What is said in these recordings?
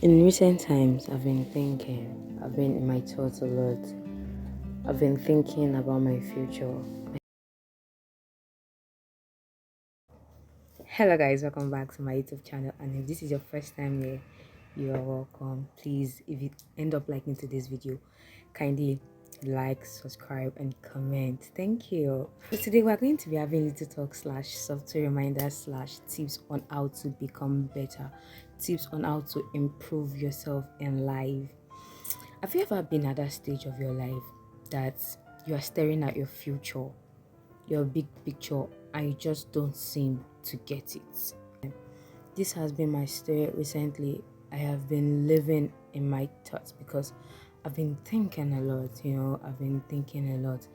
In recent times, I've been thinking, I've been in my thoughts a lot. I've been thinking about my future. Hello, guys, welcome back to my YouTube channel. And if this is your first time here, you are welcome. Please, if you end up liking to this video, kindly like, subscribe, and comment. Thank you. So today we're going to be having little talk slash software reminders slash tips on how to become better, tips on how to improve yourself in life. Have you ever been at that stage of your life that you are staring at your future, your big picture, and you just don't seem to get it? This has been my story recently. I have been living in my thoughts because I've been thinking a lot, I've been thinking a lot.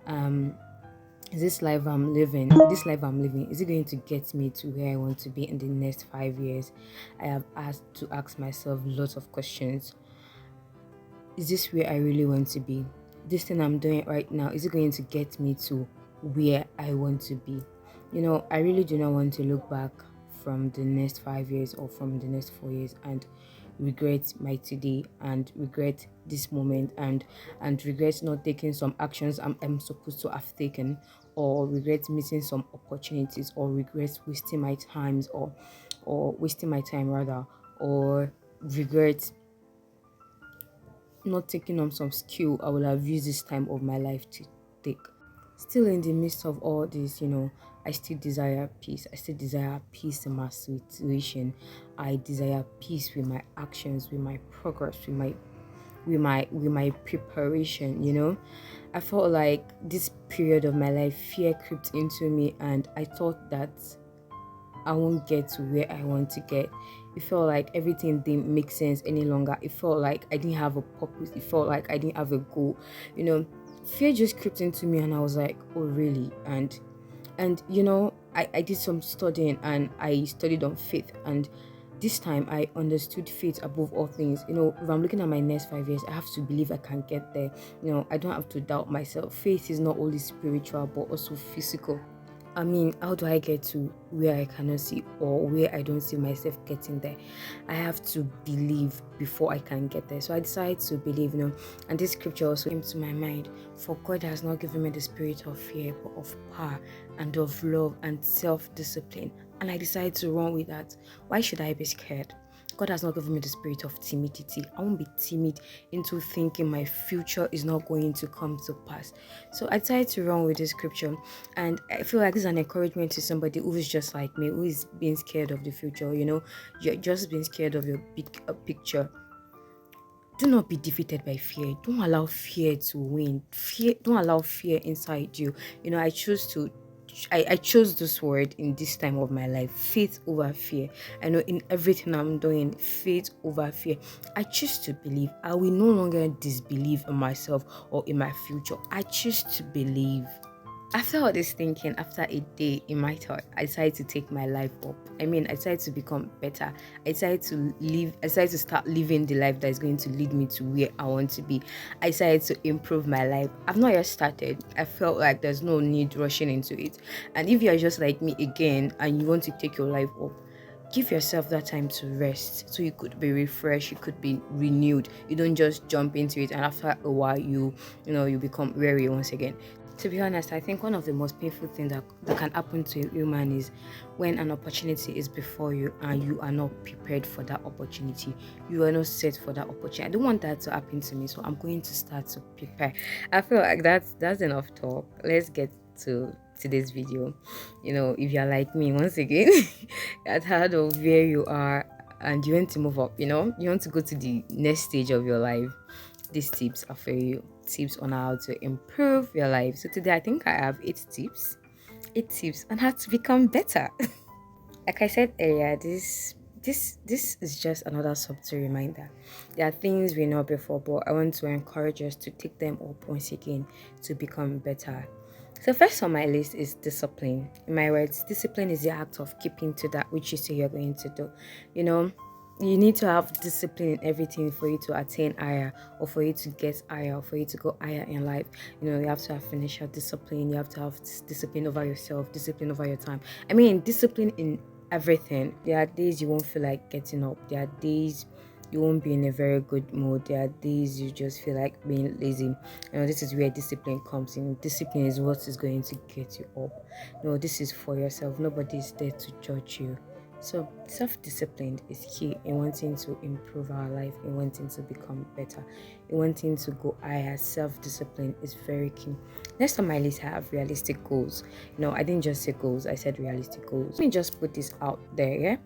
Um, is this life I'm living, is it going to get me to where I want to be in the next 5 years? I have asked to ask myself lots of questions. Is this where I really want to be? This thing I'm doing right now, is it going to get me to where I want to be? I really do not want to look back from the next 5 years or from the next 4 years and regret my today and regret this moment and regret not taking some actions I'm supposed to have taken, or regret missing some opportunities, or regret wasting my times or wasting my time rather, or regret not taking on some skill I would have used this time of my life to take. Still in the midst of all this, I still desire peace. I still desire peace in my situation. I desire peace with my actions, with my progress, with my preparation, I felt like this period of my life, fear crept into me, and I thought that I won't get to where I want to get. It felt like everything didn't make sense any longer. It felt like I didn't have a purpose. It felt like I didn't have a goal. Fear just crept into me, and I was like, oh really? And I did some studying, and I studied on faith, and this time I understood faith above all things. If I'm looking at my next 5 years, I have to believe I can get there. I don't have to doubt myself. Faith is not only spiritual but also physical. I mean, how do I get to where I cannot see, or where I don't see myself getting there? I have to believe before I can get there. So I decided to believe, and this scripture also came to my mind. For God has not given me the spirit of fear, but of power and of love and self-discipline. And I decided to run with that. Why should I be scared? God has not given me the spirit of timidity. I won't be timid into thinking my future is not going to come to pass. So I decided to run with this scripture, and I feel like this is an encouragement to somebody who is just like me, who is being scared of the future. You're just being scared of your big picture. Do not be defeated by fear. Don't allow fear to win. Don't allow fear inside you. I chose this word in this time of my life: faith over fear. I know in everything I'm doing, faith over fear. I choose to believe. I will no longer disbelieve in myself or in my future. I choose to believe. After all this thinking, after a day in my thought, I decided to take my life up. I decided to become better. I decided to start living the life that is going to lead me to where I want to be. I decided to improve my life. I've not yet started. I felt like there's no need rushing into it. And if you're just like me again and you want to take your life up, give yourself that time to rest so you could be refreshed, you could be renewed. You don't just jump into it and after a while you become weary once again. To be honest, I think one of the most painful things that can happen to a human is when an opportunity is before you and you are not prepared for that opportunity. You are not set for that opportunity. I don't want that to happen to me, so I'm going to start to prepare. I feel like that's enough talk. Let's get to today's video. If you're like me, once again, you're tired of where you are and you want to move up, you want to go to the next stage of your life. These tips are for you. Tips on how to improve your life. So today I think I have 8 tips. 8 tips on how to become better. Like I said earlier, this is just another subtle reminder. There are things we know before, but I want to encourage us to take them up once again to become better. So first on my list is discipline. In my words, discipline is the act of keeping to that which you say you're going to do. You need to have discipline in everything for you to attain higher, or for you to get higher, or for you to go higher in life. You have to have financial discipline. You have to have discipline over yourself, discipline over your time. Discipline in everything. There are days you won't feel like getting up. There are days you won't be in a very good mood. There are days you just feel like being lazy. This is where discipline comes in. Discipline is what is going to get you up. This is for yourself. Nobody is there to judge you. So self-discipline is key in wanting to improve our life, in wanting to become better, in wanting to go higher. Self-discipline is very key. Next on my list, I have realistic goals. I didn't just say goals, I said realistic goals. Let me just put this out there, yeah?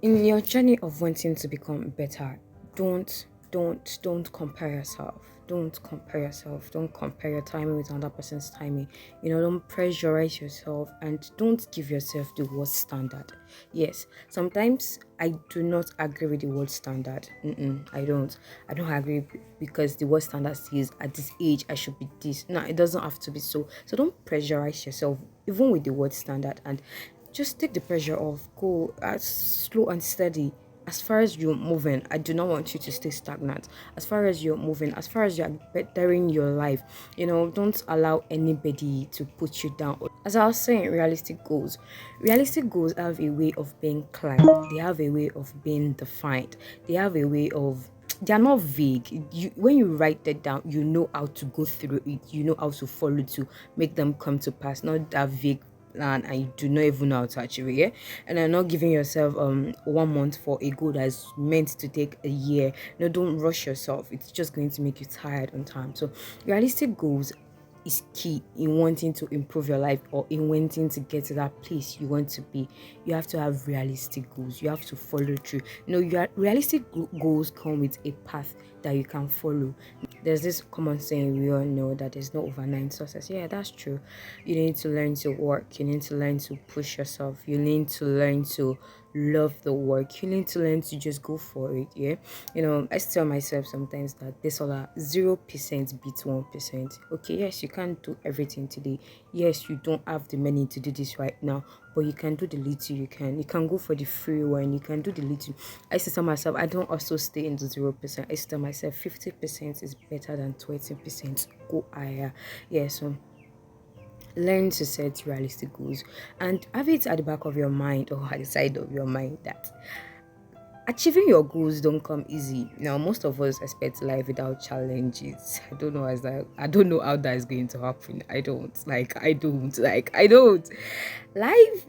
In your journey of wanting to become better, don't compare yourself. Don't compare yourself. Don't compare your timing with another person's timing. Don't pressurize yourself, and don't give yourself the worst standard. Yes, sometimes I do not agree with the word standard. I don't agree, because the word standard says at this age I should be this. No, it doesn't have to be so. So don't pressurize yourself even with the word standard, and just take the pressure off. Go as slow and steady. As far as you're moving, I do not want you to stay stagnant. As far as you're moving, as far as you're bettering your life, don't allow anybody to put you down. As I was saying, realistic goals have a way of being climbed. They have a way of being defined. They have a way of, they are not vague. When you write that down, you know how to go through it. You know how to follow to make them come to pass. Not that vague plan and you do not even know how to achieve it, yeah? And I'm not giving yourself 1 month for a goal that's meant to take a year. No, don't rush yourself. It's just going to make you tired on time. So realistic goals is key in wanting to improve your life, or in wanting to get to that place you want to be. You have to have realistic goals. You have to follow through. Your realistic goals come with a path that you can follow. There's this common saying we all know, that there's no overnight success. Yeah, that's true. You need to learn to work. You need to learn to push yourself. You need to learn to love the work. You need to learn to just go for it. Yeah. I tell myself sometimes that this all 0% beats 1%. Okay, yes, you can't do everything today. Yes, you don't have the money to do this right now, but you can do the little you can. You can go for the free one. You can do the little. I used to tell myself I don't also stay in the 0%. I used to tell myself 50% is better than 20%. Go higher. Yeah, so learn to set realistic goals and have it at the back of your mind, or at the side of your mind, that achieving your goals don't come easy. Now, most of us expect life without challenges. I don't know how that is going to happen. I don't. Life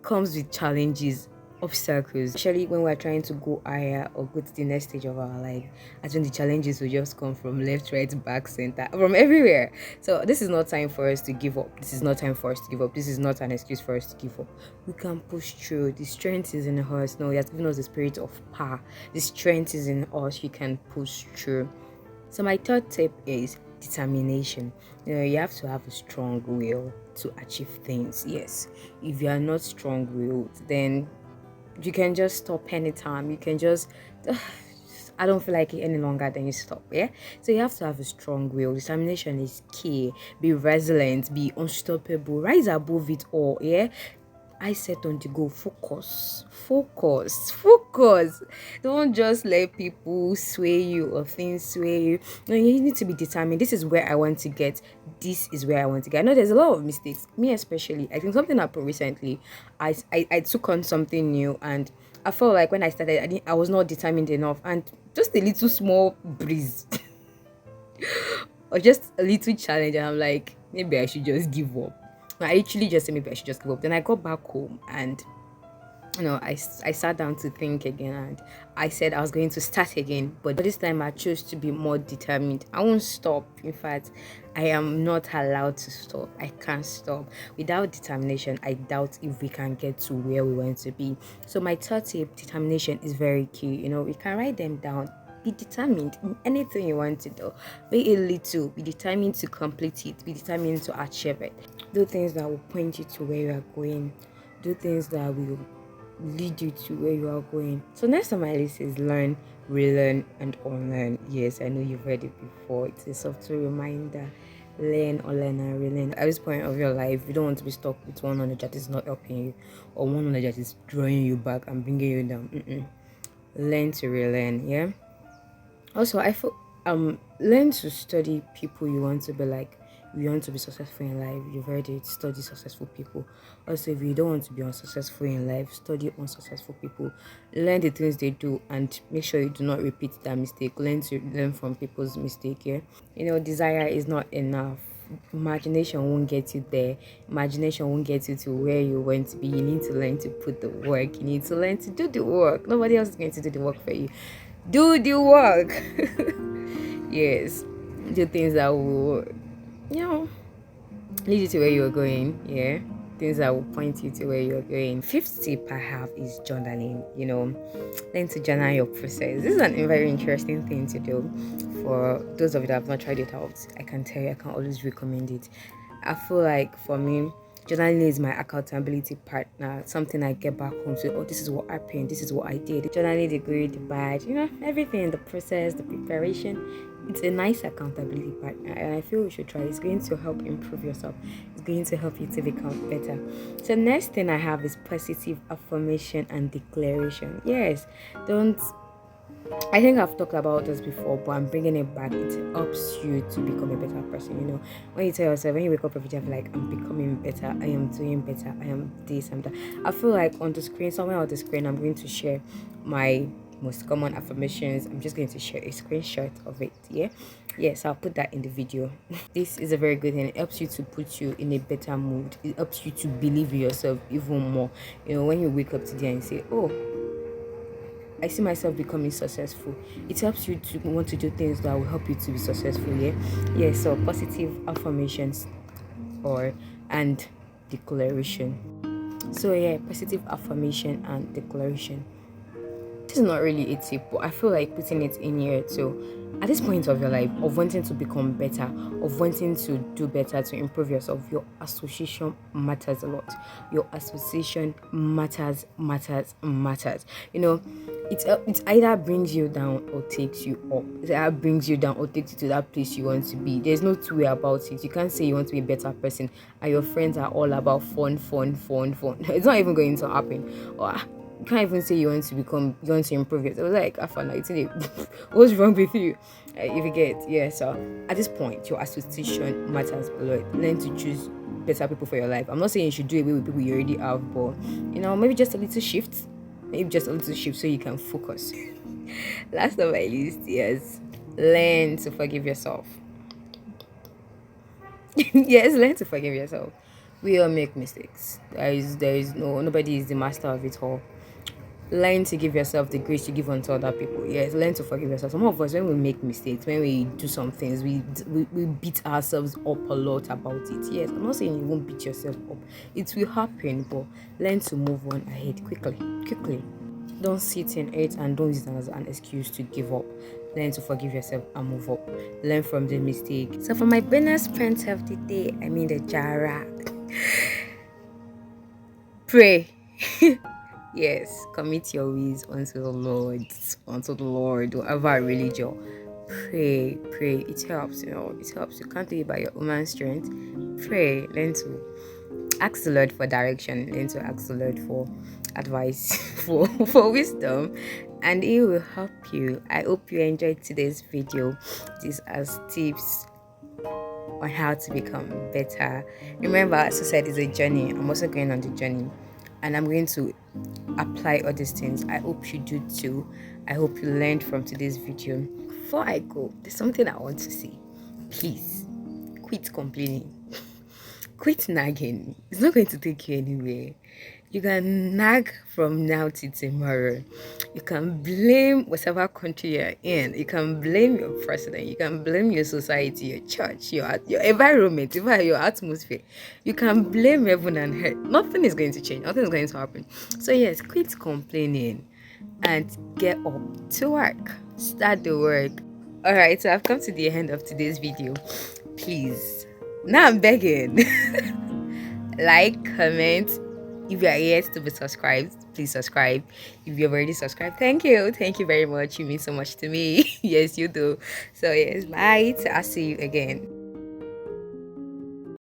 comes with challenges, obstacles, especially when we're trying to go higher or go to the next stage of our life. As when the challenges will just come from left, right, back, center, from everywhere. So this is not time for us to give up. This is not time for us to give up. This is not an excuse for us to give up. We can push through. The strength is in us. No, He has given us the spirit of power. The strength is in us. You can push through. So my third tip is determination. You have to have a strong will to achieve things. Yes, if you are not strong-willed, then you can just stop anytime. You can just I don't feel like it any longer, then you stop. Yeah, so you have to have a strong will. Determination is key. Be resilient, be unstoppable, rise above it all. Yeah, I set on the goal. Focus. Don't just let people sway you or things sway you. No, you need to be determined. This is where I want to get. This is where I want to get. I know there's a lot of mistakes. Me especially. I think something happened recently. I took on something new, and I felt like when I started, I was not determined enough, and just a little small breeze or just a little challenge, and I'm like, maybe I should just give up. I actually just said maybe I should just give up. Then I got back home, and I sat down to think again, and I said I was going to start again. But this time I chose to be more determined. I won't stop. In fact, I am not allowed to stop. I can't stop. Without determination, I doubt if we can get to where we want to be. So my third tip, determination, is very key. We can write them down. Be determined in anything you want to do. Be a little. Be determined to complete it. Be determined to achieve it. Do things that will point you to where you are going. Do things that will lead you to where you are going. So next on my list is learn, relearn, and unlearn. Yes, I know you've heard it before. It's a software reminder. Learn, unlearn, and relearn. At this point of your life, you don't want to be stuck with one knowledge that is not helping you, or one knowledge that is drawing you back and bringing you down. Learn to relearn. Yeah. Also, I feel learn to study people you want to be like. you want to be successful in life, you've already studied successful people. Also, if you don't want to be unsuccessful in life, study unsuccessful people. Learn the things they do and make sure you do not repeat that mistake. Learn from people's mistake. Yeah, desire is not enough. Imagination won't get you there. Imagination won't get you to where you want to be. You need to learn to put the work. You need to learn to do the work. Nobody else is going to do the work for you. Do the work. Yes, do things that will, you know, lead you to where you're going. Yeah, things that will point you to where you're going. Fifth tip I have is journaling. Learn to journal your process. This is a very interesting thing to do. For those of you that have not tried it out, I can tell you, I can always recommend it. I feel like for me, journaling is my accountability partner, something I get back home to. Oh, this is what happened, this is what I did. Journaling, the good, the bad, everything, the process, the preparation. It's a nice accountability partner, and I feel you should try. It's going to help improve yourself. It's going to help you to become better. So next thing I have is positive affirmation and declaration. Yes, don't I think I've talked about this before, but I'm bringing it back. It helps you to become a better person. When you tell yourself, when you wake up every day, I'm like, I'm becoming better, I am doing better, I am this, I'm that. I feel like on the screen, somewhere on the screen, I'm going to share my most common affirmations. I'm just going to share a screenshot of it. Yes, I'll put that in the video. This is a very good thing. It helps you to put you in a better mood. It helps you to believe in yourself even more. When you wake up today and say, oh, I see myself becoming successful. It helps you to want to do things that will help you to be successful. So positive affirmations and declaration. So positive affirmation and declaration. This is not really a tip, but I feel like putting it in here too. At this point of your life, of wanting to become better, of wanting to do better, to improve yourself, your association matters a lot. Your association matters. It either brings you down or takes you up. It either brings you down or takes you to that place you want to be. There's no two way about it. You can't say you want to be a better person and your friends are all about fun. It's not even going to happen. You can't even say you want to improve yourself. Like, I found out today, what's wrong with you? If you get, so at this point, your association matters a lot. Learn to choose better people for your life. I'm not saying you should do away with people you already have, but maybe just a little shift. Maybe just a little shift so you can focus. Last on my list, yes, learn to forgive yourself. Yes, learn to forgive yourself. We all make mistakes. Nobody is the master of it all. Learn to give yourself the grace you give unto other people. Yes, learn to forgive yourself. Some of us, when we make mistakes, when we do some things, we beat ourselves up a lot about it. Yes, I'm not saying you won't beat yourself up. It will happen, but learn to move on ahead quickly. Don't sit in it and don't use it as an excuse to give up. Learn to forgive yourself and move up. Learn from the mistake. So for my bonus print of the day, the Jara. Pray. Yes, commit your ways unto the Lord, whatever religion. Pray. It helps, it helps. You can't do it by your own strength. Pray. Learn to ask the Lord for direction. Learn to ask the Lord for advice, for wisdom, and it will help you. I hope you enjoyed today's video. These are tips on how to become better. Remember, as I said, it's a journey. I'm also going on the journey, and I'm going to apply all these things. I hope you do too. I hope you learned from today's video. Before I go, there's something I want to say. Please quit complaining. Quit nagging. It's not going to take you anywhere. You can nag from now to tomorrow. You can blame whatever country you're in. You can blame your president. You can blame your society, your church, your environment, even your atmosphere. You can blame heaven and earth. Nothing is going to change. Nothing is going to happen. So yes, quit complaining and get up to work. Start the work. Alright, so I've come to the end of today's video. Please, now I'm begging. Like, comment. If you are yet to be subscribed, please subscribe. If you've already subscribed, thank you very much. You mean so much to me. Yes, you do. So yes, bye. I'll see you again.